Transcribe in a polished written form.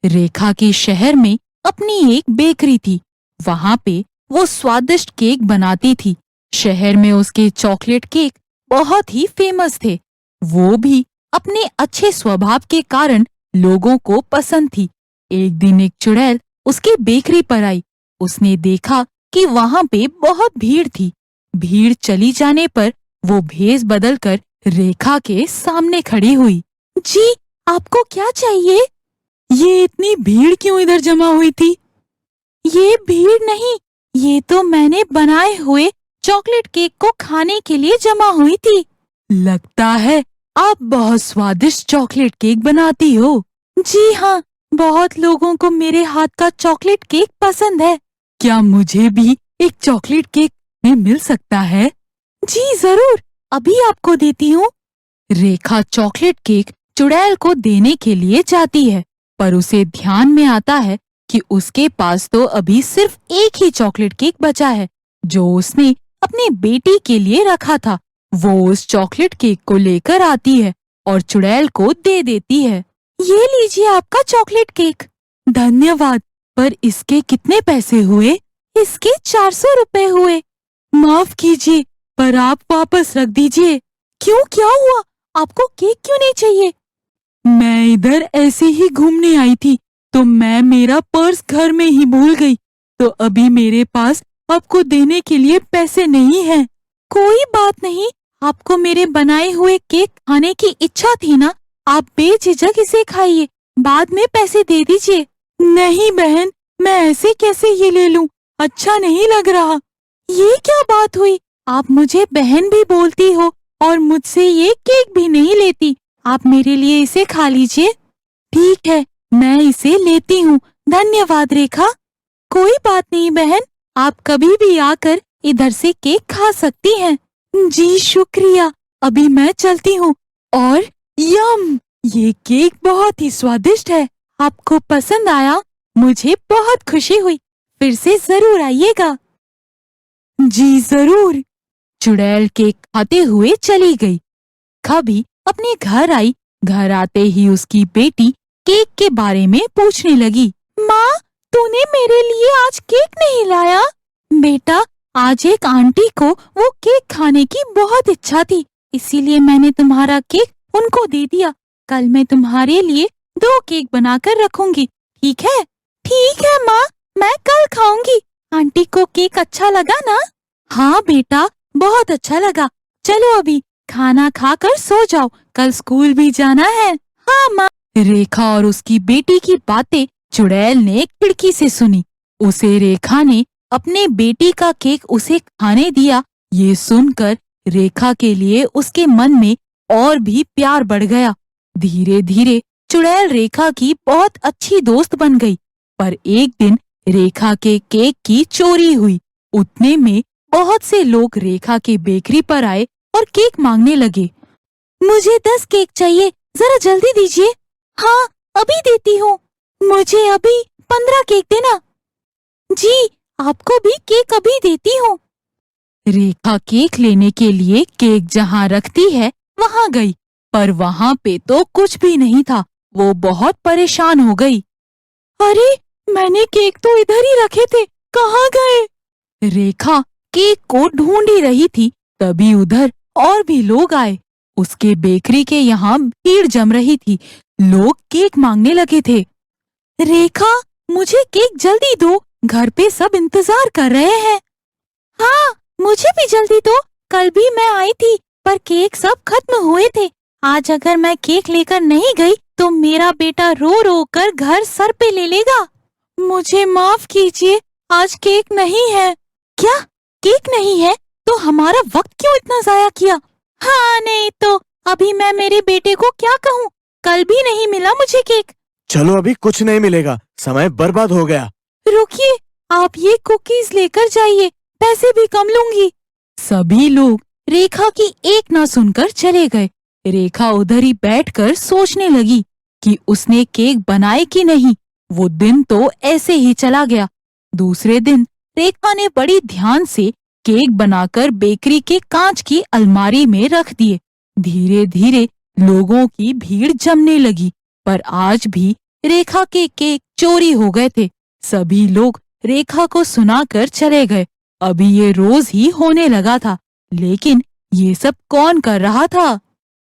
रेखा के शहर में अपनी एक बेकरी थी। वहां पे वो स्वादिष्ट केक बनाती थी। शहर में उसके चॉकलेट केक बहुत ही फेमस थे। वो भी अपने अच्छे स्वभाव के कारण लोगों को पसंद थी। एक दिन एक चुड़ैल उसके बेकरी पर आई। उसने देखा कि वहां पे बहुत भीड़ थी। भीड़ चली जाने पर वो भेष बदलकर रेखा के सामने खड़ी हुई। जी, आपको क्या चाहिए? ये इतनी भीड़ क्यों इधर जमा हुई थी? ये भीड़ नहीं, ये तो मैंने बनाए हुए चॉकलेट केक को खाने के लिए जमा हुई थी। लगता है आप बहुत स्वादिष्ट चॉकलेट केक बनाती हो। जी हाँ, बहुत लोगों को मेरे हाथ का चॉकलेट केक पसंद है। क्या मुझे भी एक चॉकलेट केक में मिल सकता है? जी जरूर, अभी आपको देती हूँ। रेखा चॉकलेट केक चुड़ैल को देने के लिए जाती है, पर उसे ध्यान में आता है कि उसके पास तो अभी सिर्फ एक ही चॉकलेट केक बचा है, जो उसने अपनी बेटी के लिए रखा था। वो उस चॉकलेट केक को लेकर आती है और चुड़ैल को दे देती है। ये लीजिए आपका चॉकलेट केक। धन्यवाद, पर इसके कितने पैसे हुए? इसके 400 रुपए हुए। माफ कीजिए, पर आप वापस रख दीजिए। क्यों, क्या हुआ? आपको केक क्यों नहीं चाहिए? मैं इधर ऐसे ही घूमने आई थी, तो मैं मेरा पर्स घर में ही भूल गई, तो अभी मेरे पास आपको देने के लिए पैसे नहीं हैं। कोई बात नहीं, आपको मेरे बनाए हुए केक खाने की इच्छा थी ना, आप बेझिझक इसे खाइए, बाद में पैसे दे दीजिए। नहीं बहन, मैं ऐसे कैसे ये ले लूं? अच्छा नहीं लग रहा। ये क्या बात हुई? आप मुझे बहन भी बोलती हो और मुझसे ये केक भी नहीं लेती। आप मेरे लिए इसे खा लीजिए। ठीक है, मैं इसे लेती हूँ। धन्यवाद रेखा। कोई बात नहीं बहन, आप कभी भी आकर इधर से केक खा सकती हैं। जी शुक्रिया, अभी मैं चलती हूँ। और यम, ये केक बहुत ही स्वादिष्ट है। आपको पसंद आया? मुझे बहुत खुशी हुई। फिर से जरूर आइएगा। जी जरूर। चुड़ैल केक खाते हुए चली गई। कभी अपने घर आई। घर आते ही उसकी बेटी केक के बारे में पूछने लगी। माँ, तूने मेरे लिए आज केक नहीं लाया? बेटा, आज एक आंटी को वो केक खाने की बहुत इच्छा थी, इसीलिए मैंने तुम्हारा केक उनको दे दिया। कल मैं तुम्हारे लिए 2 केक बनाकर रखूंगी, ठीक है? ठीक है माँ, मैं कल खाऊंगी। आंटी को केक अच्छा लगा ना? हाँ बेटा, बहुत अच्छा लगा। चलो अभी खाना खाकर सो जाओ, कल स्कूल भी जाना है। हाँ माँ। रेखा और उसकी बेटी की बातें चुड़ैल ने खिड़की से सुनी। उसे रेखा ने अपने बेटी का केक उसे खाने दिया। ये सुनकर रेखा के लिए उसके मन में और भी प्यार बढ़ गया। धीरे धीरे चुड़ैल रेखा की बहुत अच्छी दोस्त बन गई। पर एक दिन रेखा के केक की चोरी हुई। उतने में बहुत से लोग रेखा के बेकरी पर आए और केक मांगने लगे। मुझे 10 केक चाहिए, जरा जल्दी दीजिए। हाँ, अभी देती हूँ। मुझे अभी 15 केक देना। जी, आपको भी केक अभी देती हूँ। रेखा केक लेने के लिए केक जहाँ रखती है वहाँ गई, पर वहाँ पे तो कुछ भी नहीं था। वो बहुत परेशान हो गई। अरे, मैंने केक तो इधर ही रखे थे, कहाँ गए? रेखा केक को ढूंढ ही रही थी, तभी उधर और भी लोग आए। उसके बेकरी के यहाँ भीड़ जम रही थी। लोग केक मांगने लगे थे। रेखा, मुझे केक जल्दी दो, घर पे सब इंतजार कर रहे हैं। हाँ, मुझे भी जल्दी दो। कल भी मैं आई थी, पर केक सब खत्म हुए थे। आज अगर मैं केक लेकर नहीं गई, तो मेरा बेटा रो रो कर घर सर पे ले लेगा। मुझे माफ कीजिए, आज केक नहीं है। क्या, केक नहीं है? तो हमारा वक्त क्यों इतना जाया किया? हाँ नहीं तो अभी मैं मेरे बेटे को क्या कहूँ? कल भी नहीं मिला मुझे केक। चलो, अभी कुछ नहीं मिलेगा, समय बर्बाद हो गया। रुकिए, आप ये कुकीज लेकर जाइए, पैसे भी कम लूंगी। सभी लोग रेखा की एक ना सुनकर चले गए। रेखा उधर ही बैठकर सोचने लगी कि उसने केक बनाए कि नहीं। वो दिन तो ऐसे ही चला गया। दूसरे दिन रेखा ने बड़ी ध्यान से केक बनाकर बेकरी के कांच की अलमारी में रख दिए। धीरे धीरे लोगों की भीड़ जमने लगी, पर आज भी रेखा के केक चोरी हो गए थे। सभी लोग रेखा को सुनाकर चले गए। अभी ये रोज ही होने लगा था, लेकिन ये सब कौन कर रहा था?